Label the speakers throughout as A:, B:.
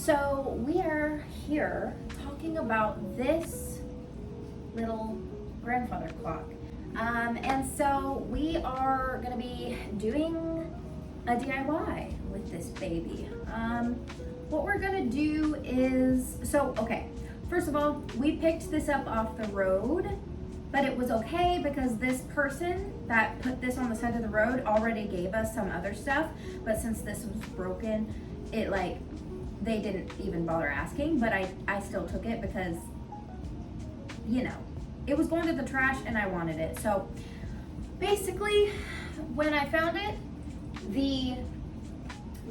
A: So we are here talking about this little grandfather clock. And so we are gonna be doing a DIY with this baby. What we're gonna do is, okay, first of all, we picked this up off the road, but it was okay because this person that put this on the side of the road already gave us some other stuff, but since this was broken, they didn't even bother asking, but I still took it because, it was going to the trash and I wanted it. So basically, when I found it, the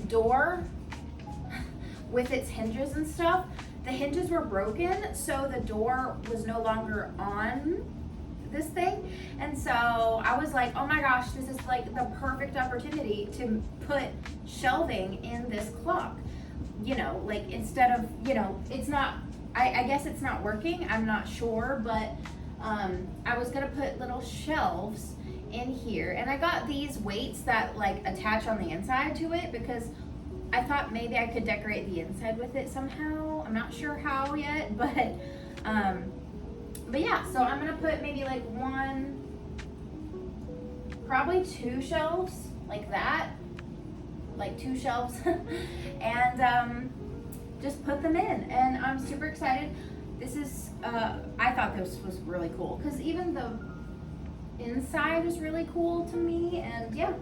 A: door with its hinges and stuff, the hinges were broken, so the door was no longer on this thing. And so I was like, oh my gosh, this is like the perfect opportunity to put shelving in this clock. Instead of, it's not, I guess it's not working, I'm not sure, but I was gonna put little shelves in here, and I got these weights that attach on the inside to it because I thought maybe I could decorate the inside with it somehow. I'm not sure how yet, but yeah, so I'm gonna put maybe probably two shelves like that, two shelves and just put them in, and I'm super excited. This is I thought this was really cool because even the inside is really cool to me, and yeah,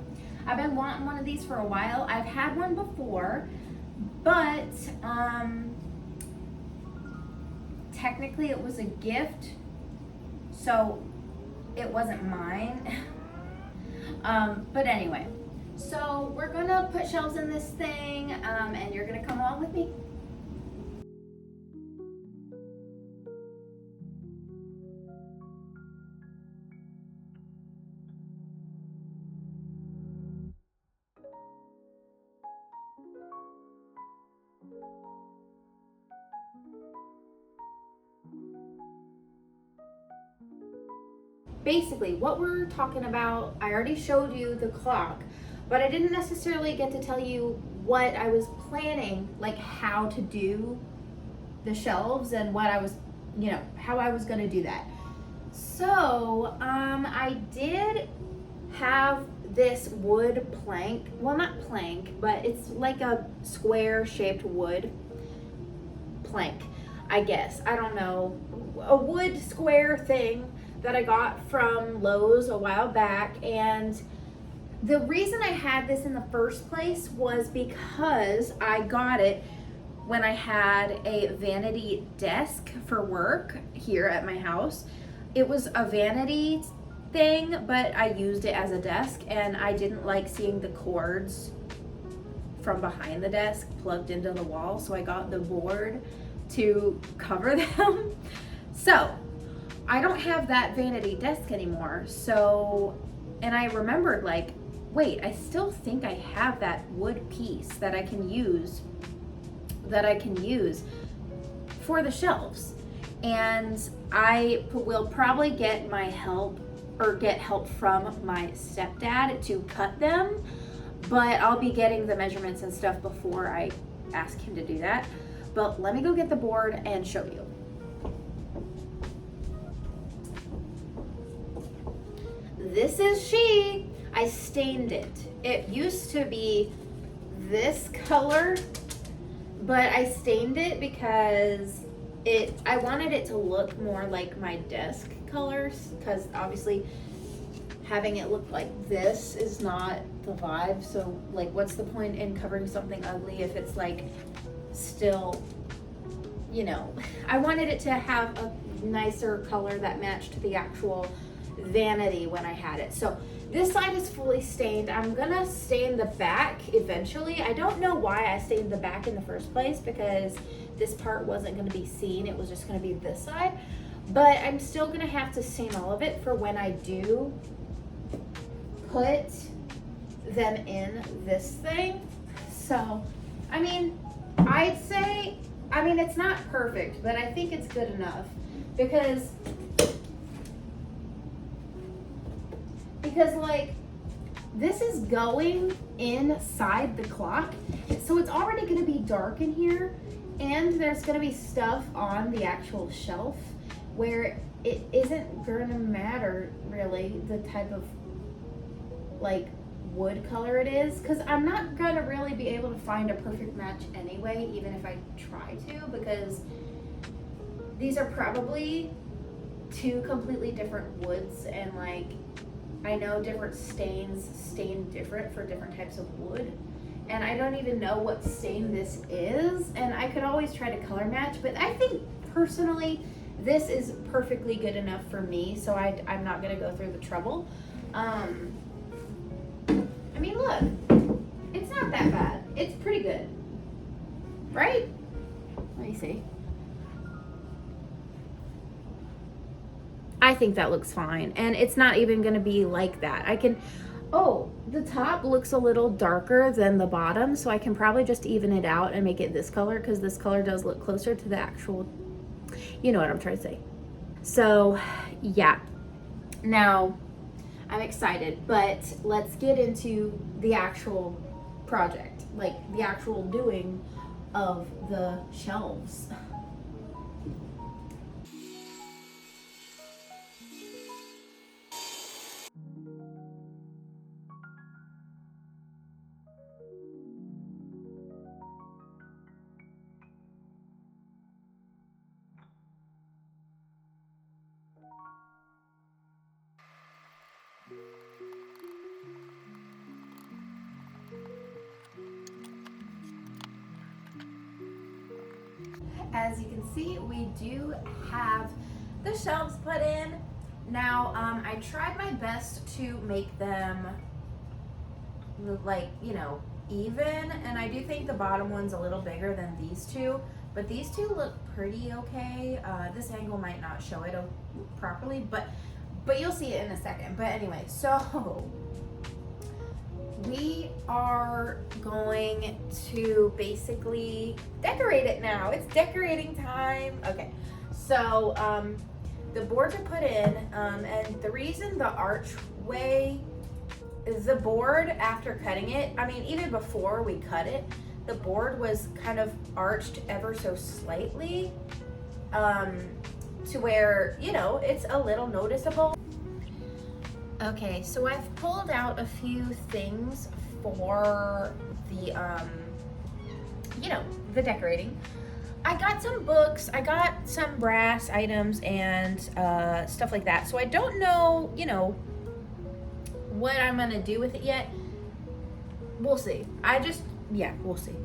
A: I've been wanting one of these for a while. I've had one before, but technically it was a gift, so it wasn't mine. But anyway, so we're gonna put shelves in this thing, and you're gonna come along with me. Basically, what we're talking about, I already showed you the clock, but I didn't necessarily get to tell you what I was planning, how to do the shelves and what I was, how I was going to do that. So, I did have this wood plank, well, not plank, but it's like a square shaped wood plank, I guess. I don't know, a wood square thing that I got from Lowe's a while back. And the reason I had this in the first place was because I got it when I had a vanity desk for work here at my house. It was a vanity thing, but I used it as a desk, and I didn't like seeing the cords from behind the desk plugged into the wall, so I got the board to cover them. So I don't have that vanity desk anymore. So, and I remembered wait, I still think I have that wood piece that I can use for the shelves. And I will probably get help from my stepdad to cut them, but I'll be getting the measurements and stuff before I ask him to do that. But let me go get the board and show you. This is she. I stained it. It used to be this color, but I stained it because I wanted it to look more like my desk colors, because obviously having it look like this is not the vibe. So what's the point in covering something ugly if it's still, I wanted it to have a nicer color that matched the actual vanity when I had it. So this side is fully stained. I'm gonna stain the back eventually. I don't know why I stained the back in the first place, because this part wasn't gonna be seen. It was just gonna be this side, but I'm still gonna have to stain all of it for when I do put them in this thing. So, I'd say, it's not perfect, but I think it's good enough because this is going inside the clock, so it's already going to be dark in here, And there's gonna be stuff on the actual shelf where it isn't gonna matter really the type of like wood color it is, because I'm not gonna really be able to find a perfect match anyway, even if I try to, because these are probably two completely different woods, and like I know different stains stain different for different types of wood, and I don't even know what stain this is, and I could always try to color match, but I think personally this is perfectly good enough for me, so I'm not gonna go through the trouble. I mean, look, it's not that bad. It's pretty good, right? Let me see. I think that looks fine, and it's not even gonna be like that. Oh, the top looks a little darker than the bottom, so I can probably just even it out and make it this color, because this color does look closer to the actual, you know what I'm trying to say. So yeah, now I'm excited, but let's get into the actual project, like the actual doing of the shelves. As you can see, we do have the shelves put in. Now, I tried my best to make them like, you know, even, and I do think the bottom one's a little bigger than these two, but these two look pretty okay. This angle might not show it properly, but you'll see it in a second. But anyway, so we are going to basically decorate it now. It's decorating time. Okay, so the boards are put in, and the reason the archway is the board, after cutting it, I mean, even before we cut it, the board was kind of arched ever so slightly, to where, you know, it's a little noticeable. Okay, so I've pulled out a few things for the, you know, the decorating. I got some books, I got some brass items and stuff like that. So I don't know, you know, what I'm gonna do with it yet. We'll see. Yeah, we'll see.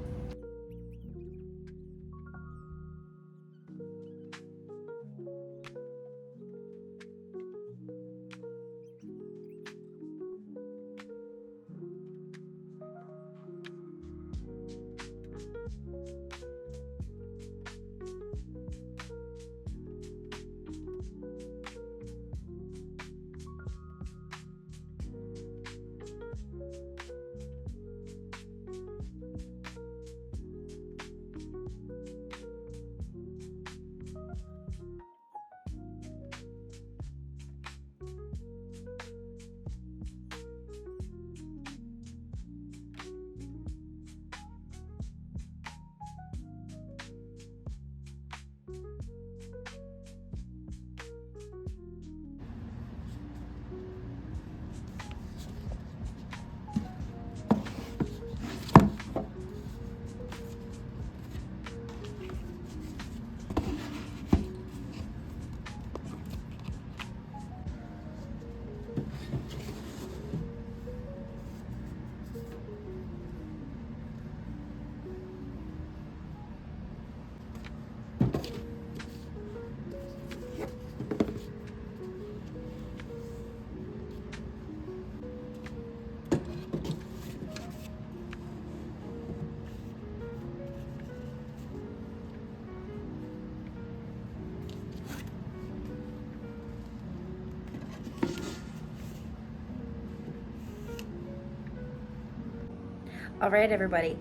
A: All right, everybody,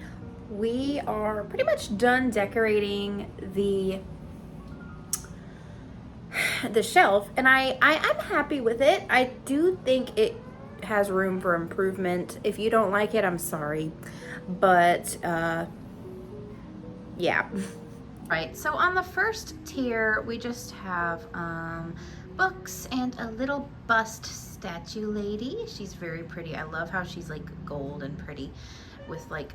A: we are pretty much done decorating the shelf, and I'm happy with it. I do think it has room for improvement. If you don't like it, I'm sorry, but yeah.
B: Right, so on the first tier, we just have books and a little bust statue lady. She's very pretty. I love how she's like gold and pretty with like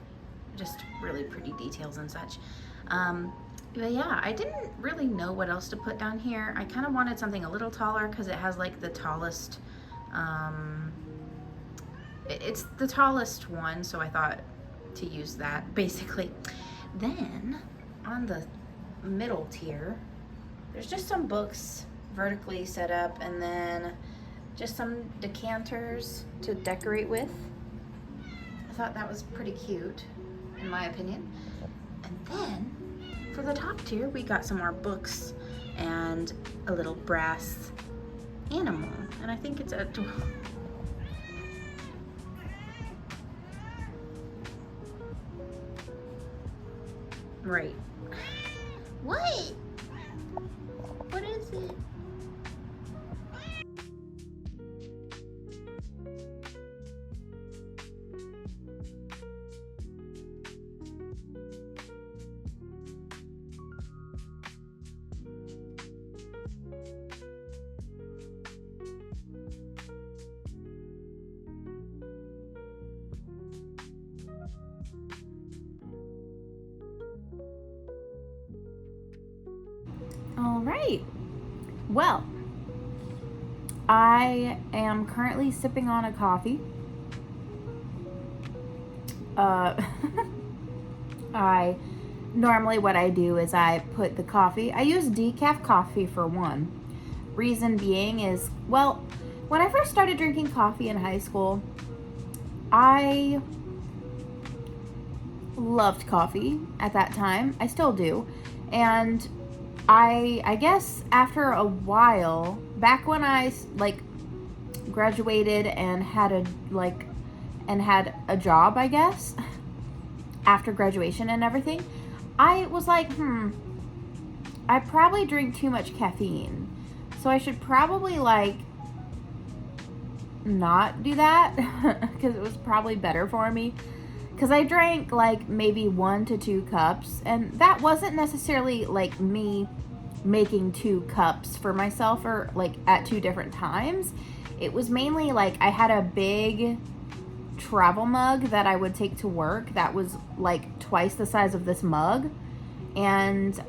B: just really pretty details and such. But yeah, I didn't really know what else to put down here. I kind of wanted something a little taller because it has like the tallest, it's the tallest one, so I thought to use that basically. Then on the middle tier, there's just some books vertically set up and then just some decanters to decorate with. I thought that was pretty cute in my opinion. And then for the top tier, we got some more books and a little brass animal, and I think it's adorable. Right. What? What is it?
A: All right. Well, I am currently sipping on a coffee. I normally what I do is I put the coffee. I use decaf coffee for one. Reason being is, well, when I first started drinking coffee in high school, I loved coffee at that time. I still do. And I guess after a while, back when I like graduated and had a job, I guess, after graduation and everything, I was like, I probably drink too much caffeine. So I should probably like not do that because it was probably better for me. Because I drank like maybe 1 to 2 cups, and that wasn't necessarily like me making 2 cups for myself or like at 2 different times. It was mainly like I had a big travel mug that I would take to work that was like twice the size of this mug, and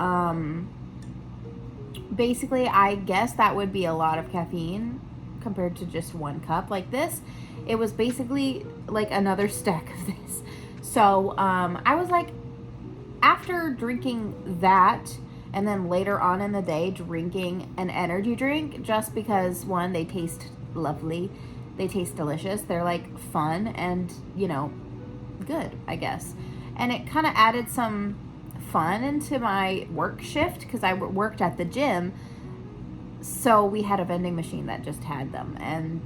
A: basically I guess that would be a lot of caffeine compared to just 1 cup like this. It was basically like another stack of this. So I was like, after drinking that and then later on in the day drinking an energy drink, just because one, they taste lovely, they taste delicious, they're like fun and, you know, good, I guess. And it kind of added some fun into my work shift because I worked at the gym. So we had a vending machine that just had them, and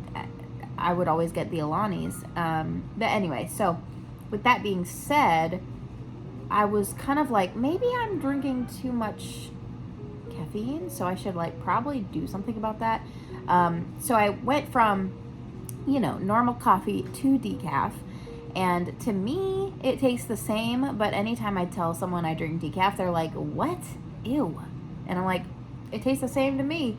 A: I would always get the Alani's. But anyway, so with that being said, I was kind of like, maybe I'm drinking too much caffeine, so I should like probably do something about that. So I went from, you know, normal coffee to decaf, and to me it tastes the same, but anytime I tell someone I drink decaf, they're like, what? Ew. And I'm like, it tastes the same to me.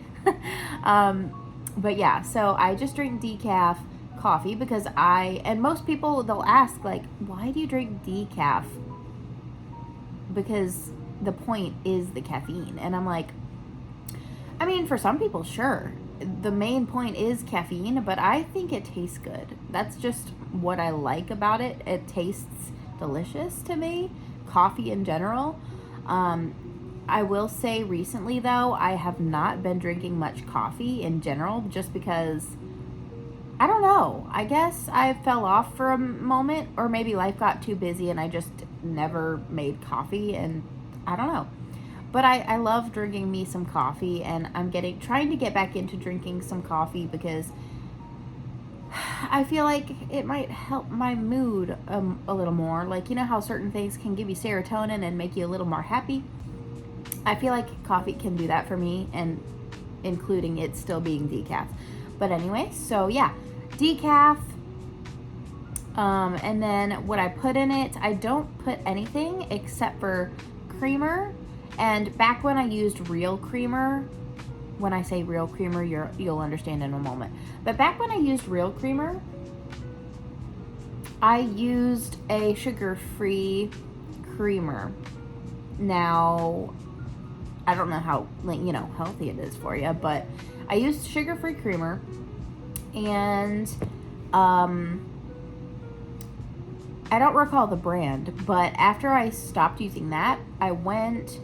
A: But yeah, so I just drink decaf coffee because and most people, they'll ask like, why do you drink decaf? Because the point is the caffeine. And I'm like, I mean, for some people, sure, the main point is caffeine, but I think it tastes good. That's just what I like about it. It tastes delicious to me, coffee in general. I will say recently though, I have not been drinking much coffee in general just because, I don't know, I guess I fell off for a moment, or maybe life got too busy and I just never made coffee, and I don't know. But I love drinking me some coffee, and I'm trying to get back into drinking some coffee because I feel like it might help my mood a little more. Like, you know how certain things can give you serotonin and make you a little more happy? I feel like coffee can do that for me, and including it still being decaf. But anyway, so yeah, decaf. And then what I put in it, I don't put anything except for creamer And back when I used real creamer, when I say real creamer, you'll understand in a moment. But back when I used real creamer, I used a sugar-free creamer. Now, I don't know how, healthy it is for you, but I used sugar-free creamer, and I don't recall the brand, but after I stopped using that, I went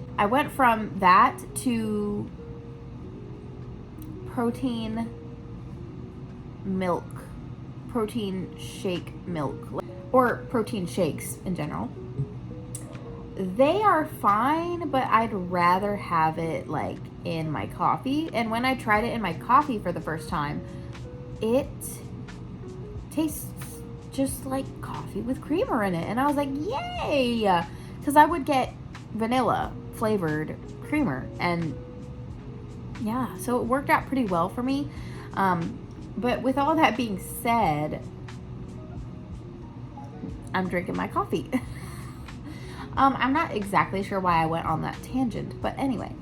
A: from that to protein shake milk, or protein shakes in general. They are fine, but I'd rather have it like in my coffee. And when I tried it in my coffee for the first time, it tastes just like coffee with creamer in it. And I was like, yay! Because I would get vanilla flavored creamer. And yeah, so it worked out pretty well for me. But with all that being said, I'm drinking my coffee. I'm not exactly sure why I went on that tangent, but anyway.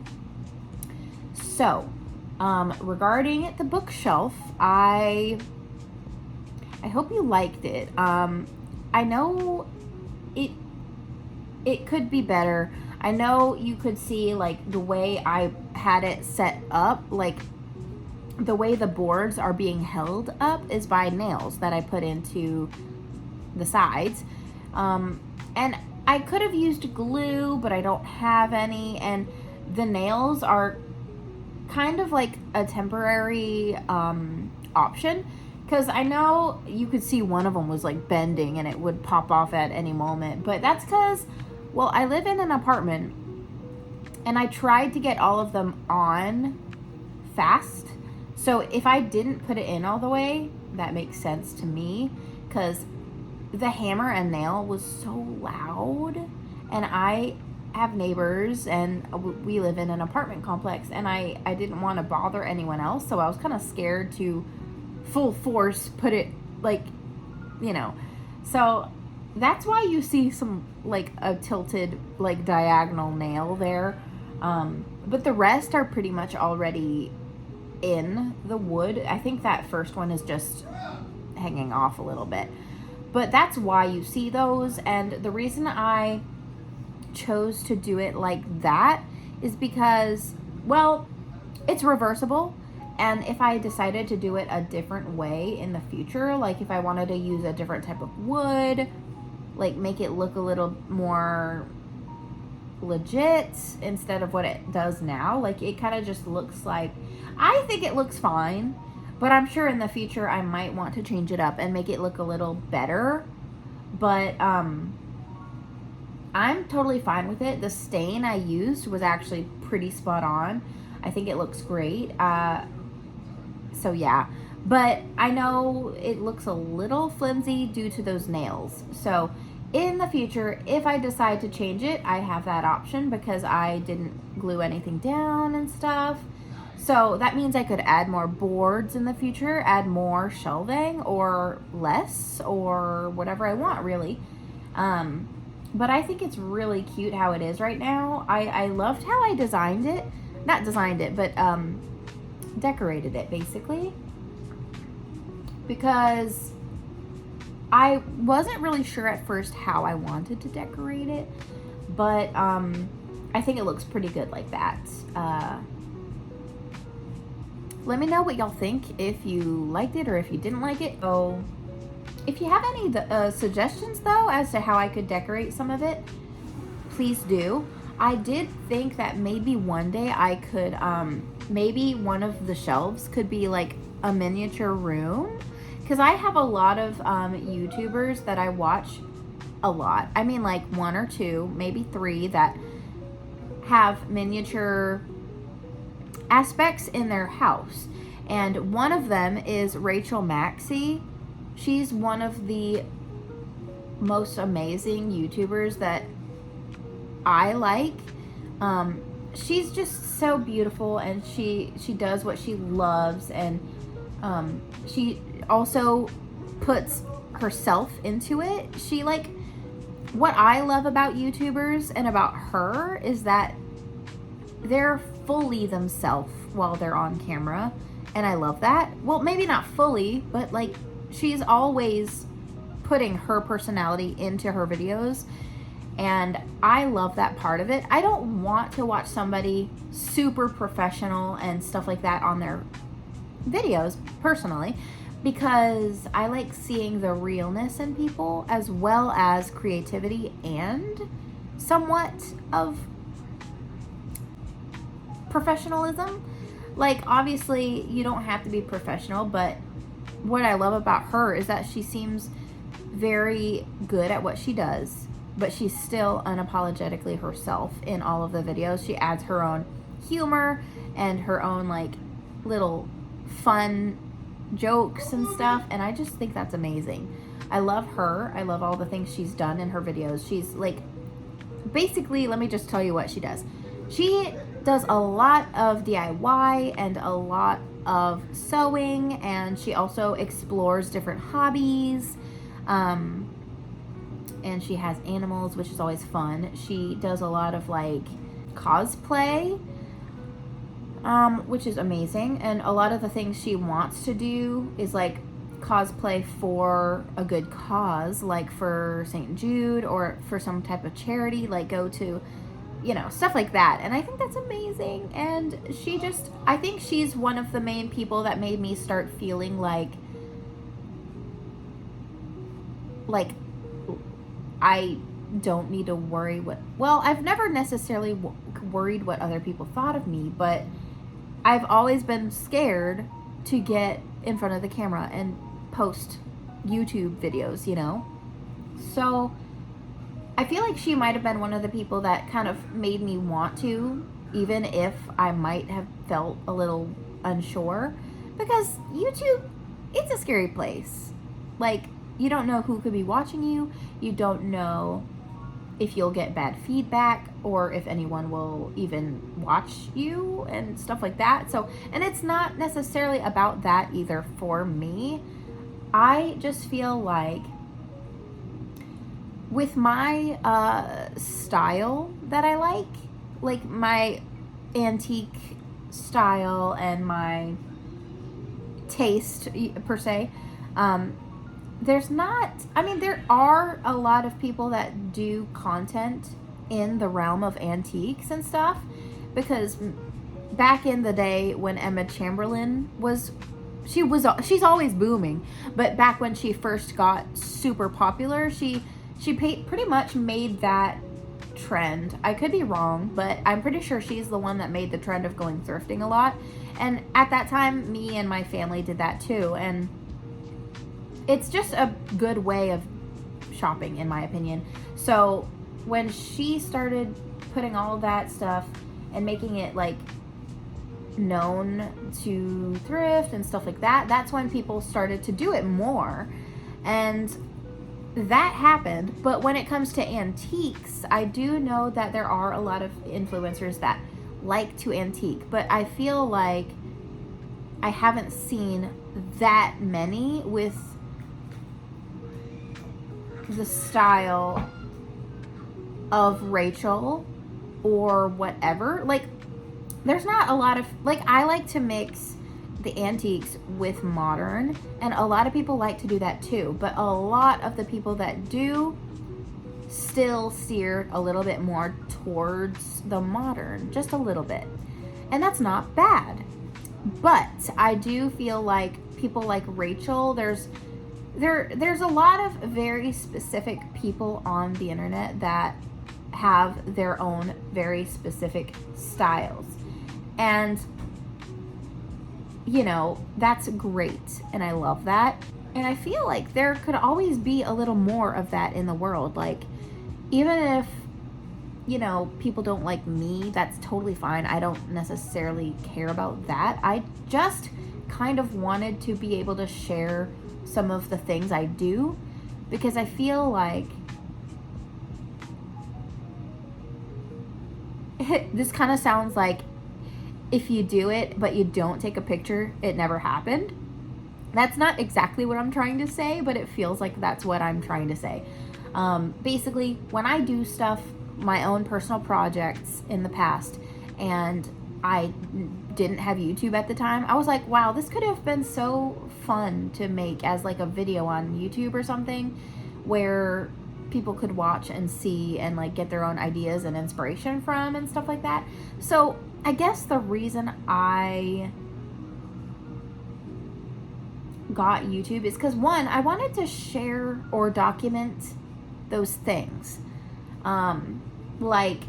A: So, regarding the bookshelf, I hope you liked it. I know it could be better. I know you could see like the way I had it set up, like the way the boards are being held up is by nails that I put into the sides. And I could have used glue, but I don't have any, and the nails are kind of like a temporary option, because I know you could see one of them was like bending and it would pop off at any moment, but that's because, well, I live in an apartment and I tried to get all of them on fast. So if I didn't put it in all the way, that makes sense to me, because the hammer and nail was so loud, and I have neighbors and we live in an apartment complex, and I didn't want to bother anyone else, so I was kind of scared to full force put it like, so that's why you see some like a tilted like diagonal nail there, but the rest are pretty much already in the wood. I think that first one is just hanging off a little bit, but that's why you see those. And the reason I chose to do it like that is because, well, it's reversible, and if I decided to do it a different way in the future, like if I wanted to use a different type of wood, like make it look a little more legit instead of what it does now, like it kind of just looks like, I think it looks fine, but I'm sure in the future I might want to change it up and make it look a little better. But I'm totally fine with it. The stain I used was actually pretty spot on. I think it looks great. So yeah, but I know it looks a little flimsy due to those nails. So in the future, if I decide to change it, I have that option because I didn't glue anything down and stuff. So that means I could add more boards in the future, add more shelving, or less, or whatever I want, really. But I think it's really cute how it is right now. I loved how I designed it. Not designed it, but decorated it, basically. Because I wasn't really sure at first how I wanted to decorate it. But I think it looks pretty good like that. Let me know what y'all think, if you liked it or if you didn't like it. So, if you have any suggestions, though, as to how I could decorate some of it, please do. I did think that maybe one day I could, maybe one of the shelves could be like a miniature room. Because I have a lot of YouTubers that I watch a lot. I mean, like 1 or 2, maybe 3 that have miniature aspects in their house, and one of them is Rachel Maxey. She's one of the most amazing YouTubers that I like. She's just so beautiful, and she does what she loves, and she also puts herself into it. She, like, what I love about YouTubers and about her is that they're fully themselves while they're on camera, and I love that. Well, maybe not fully, but like she's always putting her personality into her videos, and I love that part of it. I don't want to watch somebody super professional and stuff like that on their videos personally, because I like seeing the realness in people as well as creativity and somewhat of professionalism. Like, obviously you don't have to be professional, but what I love about her is that she seems very good at what she does, but she's still unapologetically herself in all of the videos. She adds her own humor and her own like little fun jokes and stuff, and I just think that's amazing. I love her. I love all the things she's done in her videos. She's like, basically, let me just tell you what she does. She does a lot of DIY and a lot of sewing, and she also explores different hobbies, and she has animals, which is always fun. She does a lot of like cosplay, which is amazing, and a lot of the things she wants to do is like cosplay for a good cause, like for St. Jude or for some type of charity, like go to, you know, stuff like that. And I think that's amazing. And she just, I think she's one of the main people that made me start feeling like I don't need to worry what, well, I've never necessarily worried what other people thought of me, but I've always been scared to get in front of the camera and post YouTube videos, you know? So I feel like she might have been one of the people that kind of made me want to, even if I might have felt a little unsure, because YouTube, it's a scary place. Like, you don't know who could be watching you. You don't know if you'll get bad feedback or if anyone will even watch you and stuff like that. So, and it's not necessarily about that either for me. I just feel like with my style that I like my antique style and my taste per se, there's not, I mean, there are a lot of people that do content in the realm of antiques and stuff, because back in the day when Emma Chamberlain she's always booming, but back when she first got super popular, she pretty much made that trend. I could be wrong, but I'm pretty sure she's the one that made the trend of going thrifting a lot. And at that time, me and my family did that too, and it's just a good way of shopping, in my opinion. So when she started putting all of that stuff and making it like known to thrift and stuff like that, that's when people started to do it more. And that happened. But when it comes to antiques, I do know that there are a lot of influencers that like to antique, but I feel like I haven't seen that many with the style of Rachel or whatever. Like, there's not a lot of, like, I like to mix the antiques with modern, and a lot of people like to do that too, but a lot of the people that do still steer a little bit more towards the modern, just a little bit, and that's not bad. But I do feel like people like Rachel, there's a lot of very specific people on the internet that have their own very specific styles, and you know, that's great, and I love that. And I feel like there could always be a little more of that in the world. Like, even if, you know, people don't like me, that's totally fine. I don't necessarily care about that. I just kind of wanted to be able to share some of the things I do, because I feel like this kind of sounds like if you do it but you don't take a picture, it never happened. That's not exactly what I'm trying to say, but it feels like that's what I'm trying to say. Basically, when I do stuff, my own personal projects in the past, and I didn't have YouTube at the time. I was like, wow, this could have been so fun to make as like a video on YouTube or something where people could watch and see and like get their own ideas and inspiration from and stuff like that. So I guess the reason I got YouTube is because, one, I wanted to share or document those things. Like,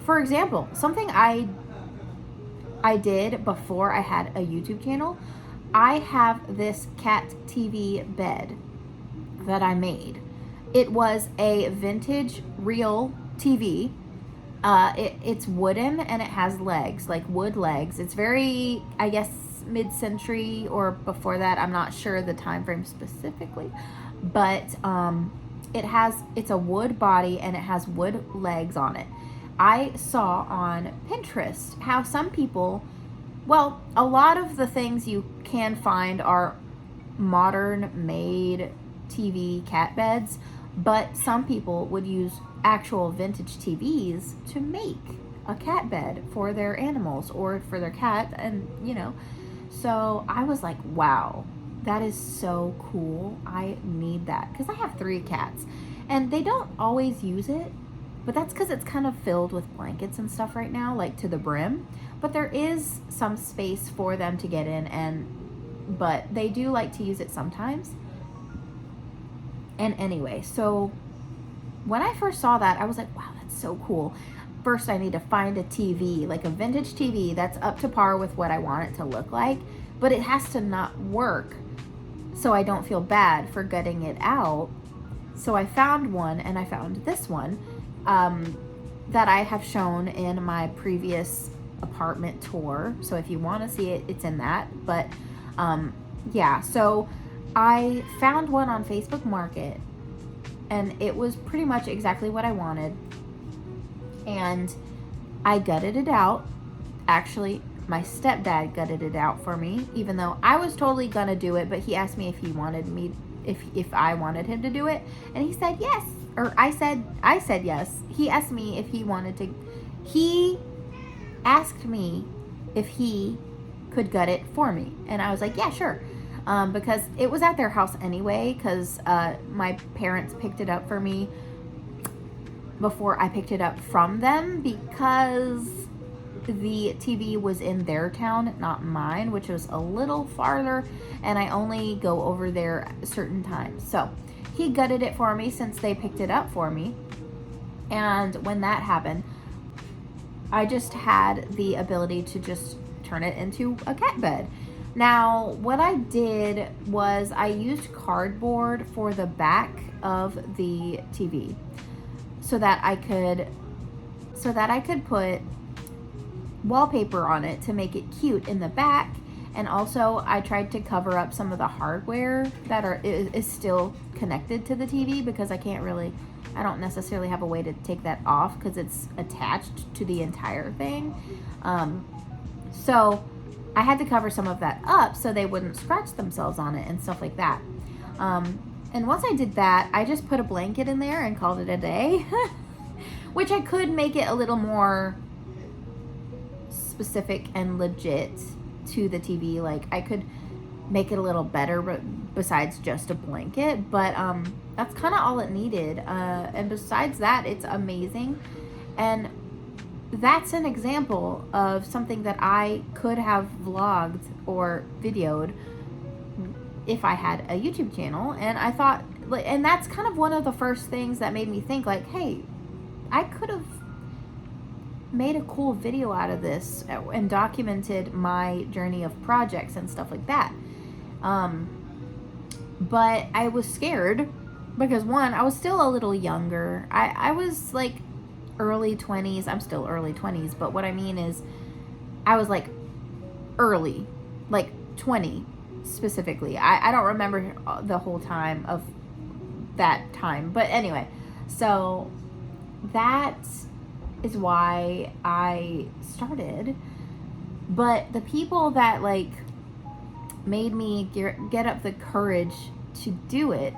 A: for example, something I did before I had a YouTube channel. I have this cat TV bed that I made. It was a vintage real TV. It's wooden and it has legs, like wood legs. It's very, I guess, mid-century or before that. I'm not sure the time frame specifically, but it's a wood body and it has wood legs on it. I saw on Pinterest how some people, well, a lot of the things you can find are modern made TV cat beds, but some people would use actual vintage TVs to make a cat bed for their animals or for their cat, and so I was like, wow, that is so cool. I need that because I have 3 cats and they don't always use it, but that's because it's kind of filled with blankets and stuff right now, like to the brim, but there is some space for them to get in, but they do like to use it sometimes. And anyway, so when I first saw that, I was like, wow, that's so cool. First, I need to find a TV, like a vintage TV that's up to par with what I want it to look like, but it has to not work so I don't feel bad for gutting it out. So I found one, and I found this one that I have shown in my previous apartment tour. So if you want to see it, it's in that. But yeah, so I found one on Facebook Market, and it was pretty much exactly what I wanted. And I gutted it out. Actually, my stepdad gutted it out for me, even though I was totally gonna do it, but he asked me if I wanted him to do it, and he said yes. Or I said yes. He asked me if he wanted to. He asked me if he could gut it for me, and I was like, yeah, sure. Because it was at their house anyway, because my parents picked it up for me before I picked it up from them, because the TV was in their town, not mine, which was a little farther, and I only go over there certain times. So he gutted it for me since they picked it up for me. And when that happened, I just had the ability to just turn it into a cat bed. Now, what I did was I used cardboard for the back of the TV so that I could put wallpaper on it to make it cute in the back. And also I tried to cover up some of the hardware that is still connected to the TV, because I don't necessarily have a way to take that off because it's attached to the entire thing. So I had to cover some of that up so they wouldn't scratch themselves on it and stuff like that. And once I did that, I just put a blanket in there and called it a day, which I could make it a little more specific and legit to the TV. Like, I could make it a little better besides just a blanket, but that's kind of all it needed. And besides that, it's amazing. And that's an example of something that I could have vlogged or videoed if I had a YouTube channel. And I thought, and that's kind of one of the first things that made me think, like, hey, I could have made a cool video out of this and documented my journey of projects and stuff like that. But I was scared because, one, I was still a little younger. I was like early 20s. I'm still early 20s, but what I mean is I was like early, like 20 specifically. I don't remember the whole time of that time, but anyway, so that is why I started. But the people that like made me get up the courage to do it,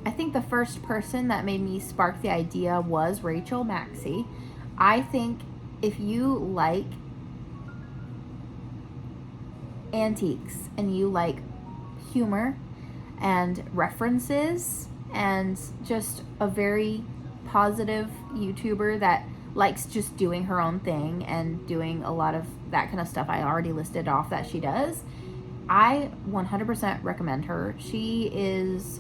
A: I think the first person that made me spark the idea was Rachel Maxey. I think if you like antiques and you like humor and references and just a very positive YouTuber that likes just doing her own thing and doing a lot of that kind of stuff I already listed off that she does, I 100% recommend her. She is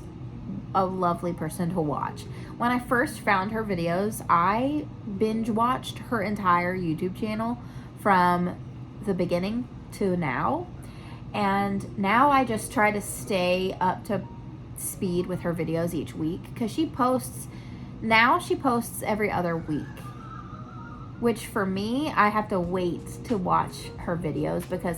A: a lovely person to watch. When I first found her videos, I binge watched her entire YouTube channel from the beginning to now. And now I just try to stay up to speed with her videos each week, because she posts every other week, which for me, I have to wait to watch her videos, because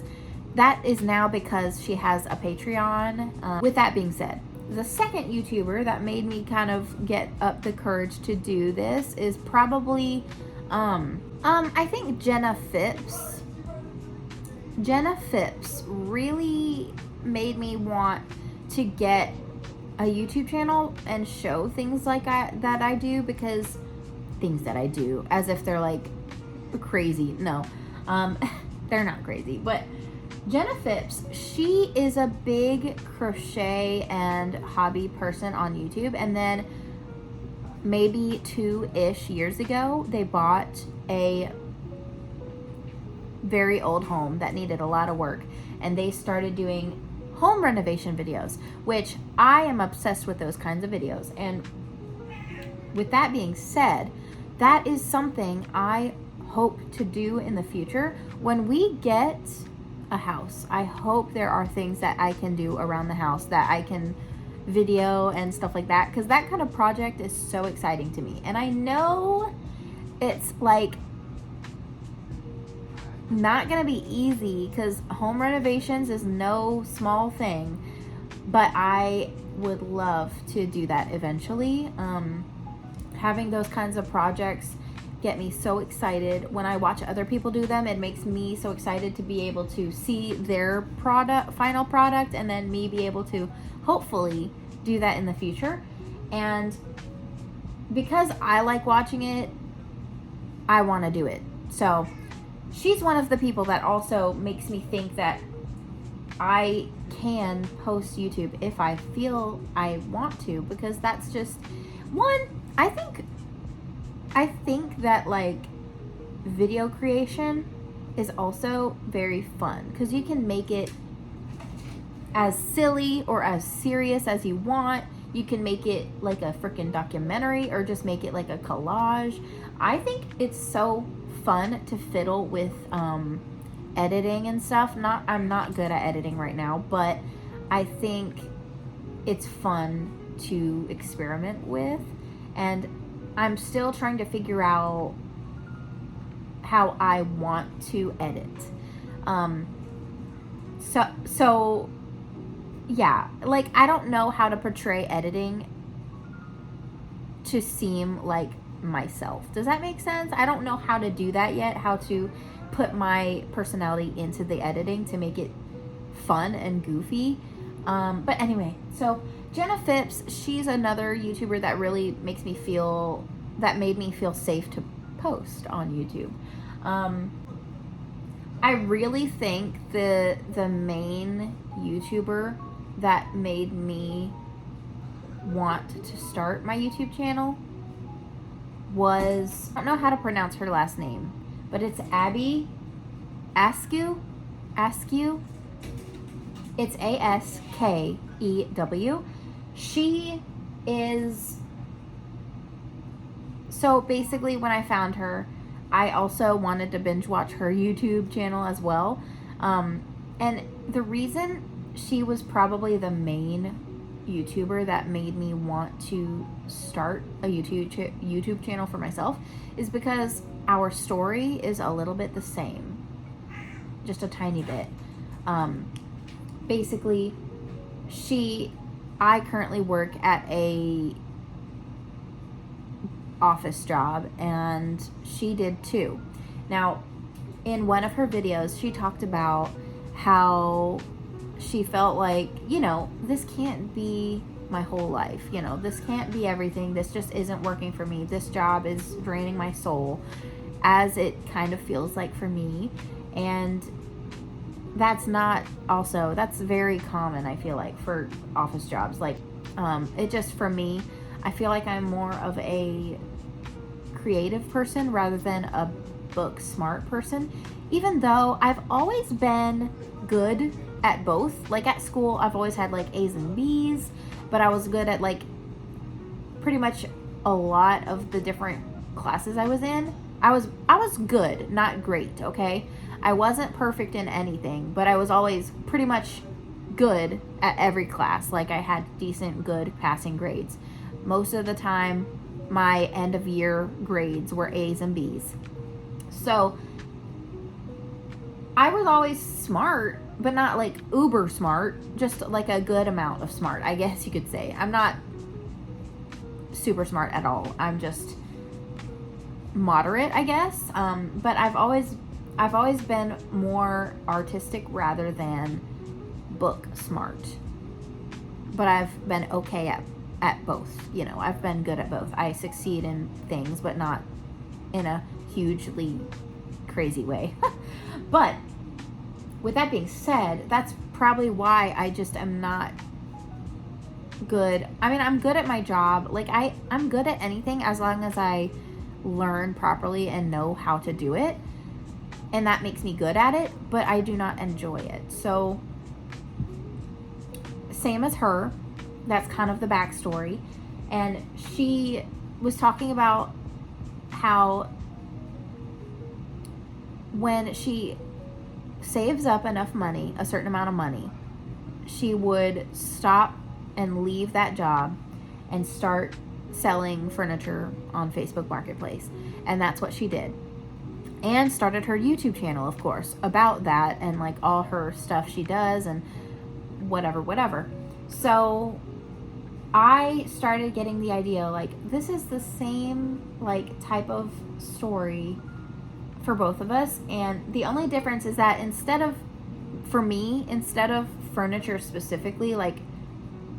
A: that is now because she has a Patreon. With that being said, the second YouTuber that made me kind of get up the courage to do this is probably I think Jenna Phipps. Jenna Phipps really made me want to get a YouTube channel and show things like that I do, because things that I do, as if they're like crazy. No, they're not crazy, but Jenna Phipps, she is a big crochet and hobby person on YouTube. And then maybe 2-ish years ago, they bought a very old home that needed a lot of work, and they started doing home renovation videos, which I am obsessed with those kinds of videos. And with that being said, that is something I hope to do in the future. When we get a house, I hope there are things that I can do around the house that I can video and stuff like that, because that kind of project is so exciting to me. And I know it's like not gonna be easy, because home renovations is no small thing, but I would love to do that eventually. Having those kinds of projects get me so excited. When I watch other people do them, it makes me so excited to be able to see their final product, and then me be able to hopefully do that in the future. And because I like watching it, I want to do it. So she's one of the people that also makes me think that I can post YouTube if I feel I want to, because that's just one. I think that like video creation is also very fun, because you can make it as silly or as serious as you want. You can make it like a freaking documentary, or just make it like a collage. I think it's so fun to fiddle with editing and stuff. I'm not good at editing right now, but I think it's fun to experiment with, and I'm still trying to figure out how I want to edit. So yeah, like I don't know how to portray editing to seem like myself. Does that make sense? I don't know how to do that yet, how to put my personality into the editing to make it fun and goofy. But anyway, so Jenna Phipps, she's another YouTuber that really made me feel safe to post on YouTube. I really think the main YouTuber that made me want to start my YouTube channel was, I don't know how to pronounce her last name, but it's Abby Askew. It's Askew. She is, so basically when I found her, I also wanted to binge watch her YouTube channel as well. And the reason she was probably the main YouTuber that made me want to start a YouTube channel for myself is because our story is a little bit the same, just a tiny bit. Basically, I currently work at a office job, and she did too. Now, in one of her videos, she talked about how she felt like, this can't be my whole life. This can't be everything. This just isn't working for me. This job is draining my soul. as it kind of feels like for me. And that's very common, I feel like, for office jobs. Like, it just, for me, I feel like I'm more of a creative person rather than a book smart person, even though I've always been good at both. Like at school, I've always had like A's and B's, but I was good at like pretty much a lot of the different classes I was in. I was good, not great, okay? I wasn't perfect in anything, but I was always pretty much good at every class. Like I had decent, good passing grades. Most of the time, my end of year grades were A's and B's. So I was always smart, but not like uber smart, just like a good amount of smart, I guess you could say. I'm not super smart at all. I'm just moderate, I guess. But I've always been more artistic rather than book smart. But I've been okay at both. You know, I've been good at both. I succeed in things, but not in a hugely crazy way. But with that being said, that's probably why I just am not good. I mean, I'm good at my job. Like I'm good at anything as long as I learn properly and know how to do it. And that makes me good at it, but I do not enjoy it. So same as her. That's kind of the backstory. And she was talking about how when she saves up enough money, a certain amount of money, she would stop and leave that job and start selling furniture on Facebook Marketplace. And that's what she did. And started her YouTube channel, of course, about that and like all her stuff she does and whatever. So I started getting the idea, like, this is the same like type of story for both of us. And the only difference is that instead of furniture specifically, like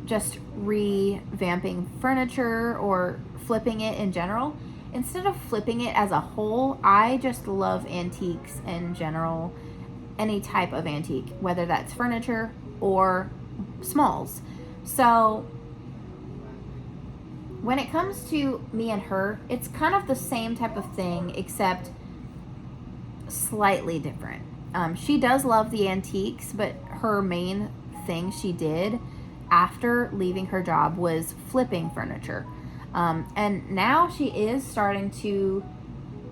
A: just revamping furniture or flipping it in general, instead of flipping it as a whole, I just love antiques in general, any type of antique, whether that's furniture or smalls. So when it comes to me and her, it's kind of the same type of thing, except slightly different. She does love the antiques, but her main thing she did after leaving her job was flipping furniture. And now she is starting to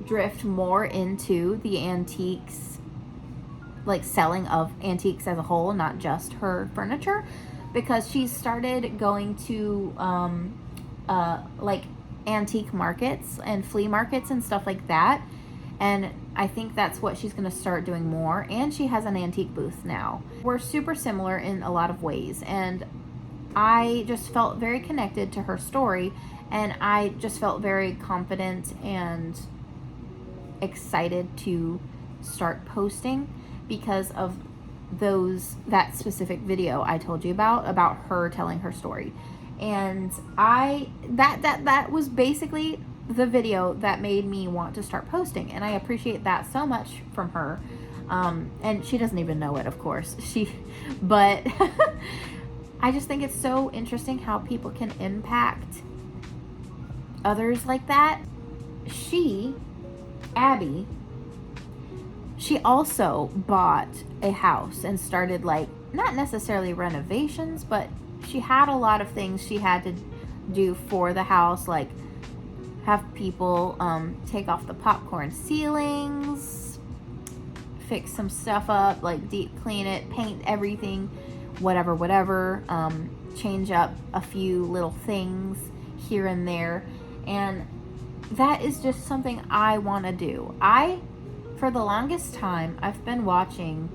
A: drift more into the antiques, like selling of antiques as a whole, not just her furniture, because she's started going to like antique markets and flea markets and stuff like that. And I think that's what she's going to start doing more. And she has an antique booth now. We're super similar in a lot of ways. And I just felt very connected to her story. And I just felt very confident and excited to start posting because of that specific video I told you about her telling her story. And that was basically the video that made me want to start posting, and I appreciate that so much from her. And she doesn't even know it, of course. But I just think it's so interesting how people can impact others like that. Abby, she also bought a house and started, like, not necessarily renovations, but she had a lot of things she had to do for the house, like have people take off the popcorn ceilings, fix some stuff up, like deep clean it, paint everything, whatever, change up a few little things here and there. And that is just something I want to do. For the longest time, I've been watching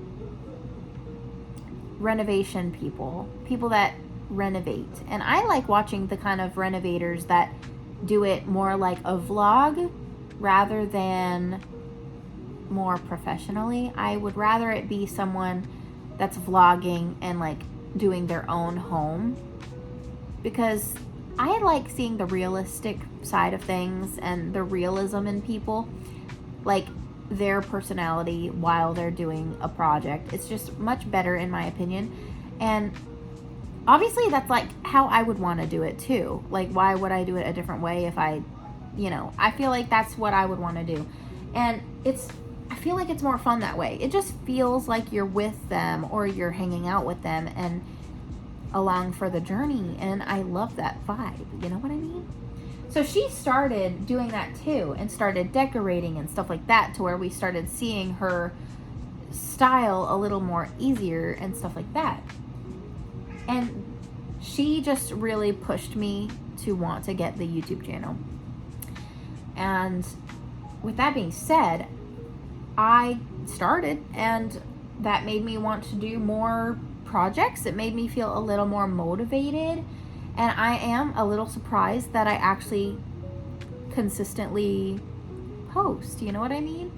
A: renovation people that renovate. And I like watching the kind of renovators that do it more like a vlog rather than more professionally. I would rather it be someone that's vlogging and like doing their own home, because I like seeing the realistic side of things and the realism in people. like their personality while they're doing a project. It's just much better in my opinion. And obviously that's like how I would want to do it too. Like, why would I do it a different way if I feel like that's what I would want to do. And I feel like it's more fun that way. It just feels like you're with them or you're hanging out with them and along for the journey. And I love that vibe. You know what I mean? So she started doing that too and started decorating and stuff like that, to where we started seeing her style a little more easier and stuff like that. And she just really pushed me to want to get the YouTube channel. And with that being said, I started, and that made me want to do more projects. It made me feel a little more motivated. And I am a little surprised that I actually consistently post, you know what I mean?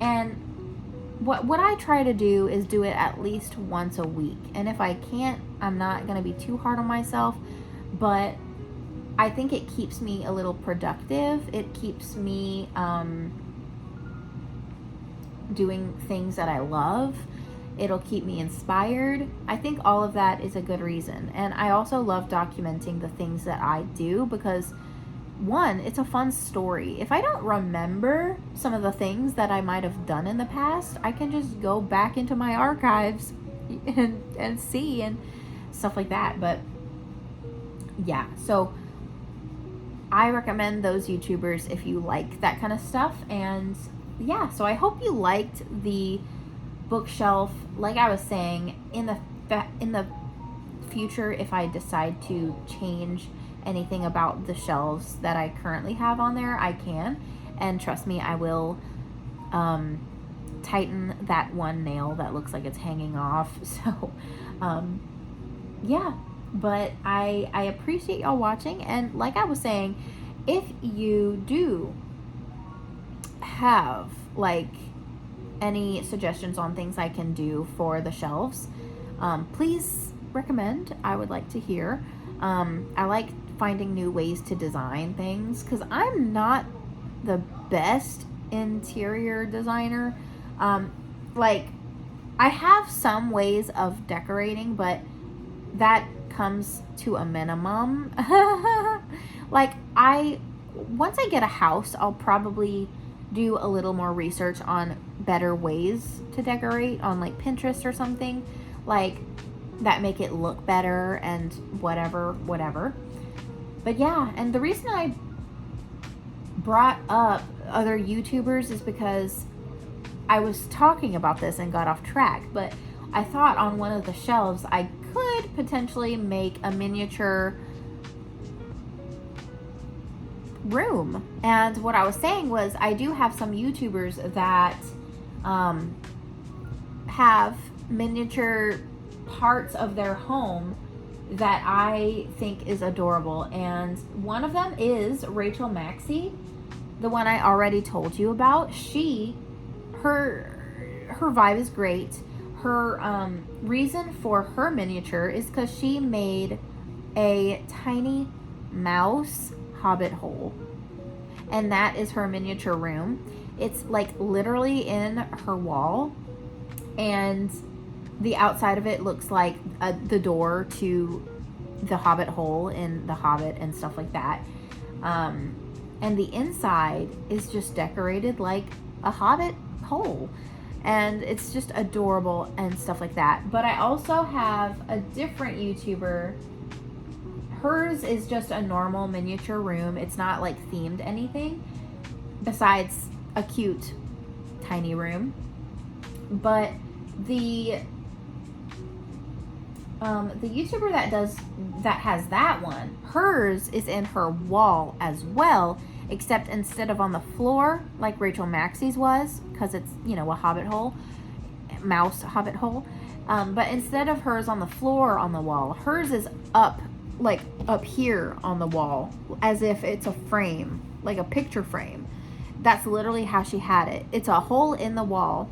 A: And what I try to do is do it at least once a week. And if I can't, I'm not going to be too hard on myself, but I think it keeps me a little productive. It keeps me doing things that I love. It'll keep me inspired. I think all of that is a good reason. And I also love documenting the things that I do because, one, it's a fun story. If I don't remember some of the things that I might have done in the past, I can just go back into my archives and see and stuff like that. But yeah, so I recommend those YouTubers if you like that kind of stuff. And yeah, so I hope you liked the bookshelf. Like I was saying, in the future, if I decide to change anything about the shelves that I currently have on there, I can. And trust me, I will tighten that one nail that looks like it's hanging off. So yeah, but I appreciate y'all watching. And like I was saying, if you do have like any suggestions on things I can do for the shelves, please recommend. I would like to hear. I like finding new ways to design things because I'm not the best interior designer. Like, I have some ways of decorating, but that comes to a minimum. Like, once I get a house, I'll probably do a little more research on better ways to decorate on like Pinterest or something like that, make it look better and whatever. But yeah, and the reason I brought up other YouTubers is because I was talking about this and got off track, but I thought on one of the shelves I could potentially make a miniature room. And what I was saying was, I do have some YouTubers that have miniature parts of their home that I think is adorable. And one of them is Rachel Maxey, the one I already told you about. Her vibe is great. Her reason for her miniature is because she made a tiny mouse hobbit hole, and that is her miniature room. It's like literally in her wall, and the outside of it looks like the door to the hobbit hole in The Hobbit and stuff like that. And the inside is just decorated like a hobbit hole, and it's just adorable and stuff like that. But I also have a different YouTuber. Hers is just a normal miniature room. It's not like themed anything besides a cute tiny room. But the YouTuber that has that one, hers is in her wall as well, except instead of on the floor like Rachel Maxey's was, because it's, a hobbit hole, mouse hobbit hole. But instead of hers on the floor on the wall, hers is up here on the wall, as if it's a frame, like a picture frame. That's literally how she had it. It's a hole in the wall,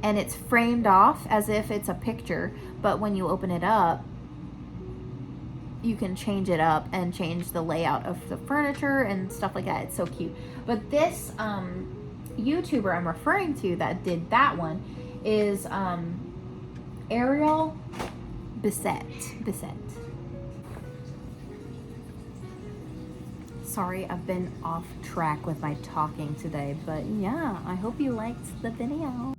A: and it's framed off as if it's a picture, but when you open it up, you can change it up and change the layout of the furniture and stuff like that. It's so cute. But this YouTuber I'm referring to that did that one is Ariel Bissett. Sorry, I've been off track with my talking today, but yeah, I hope you liked the video.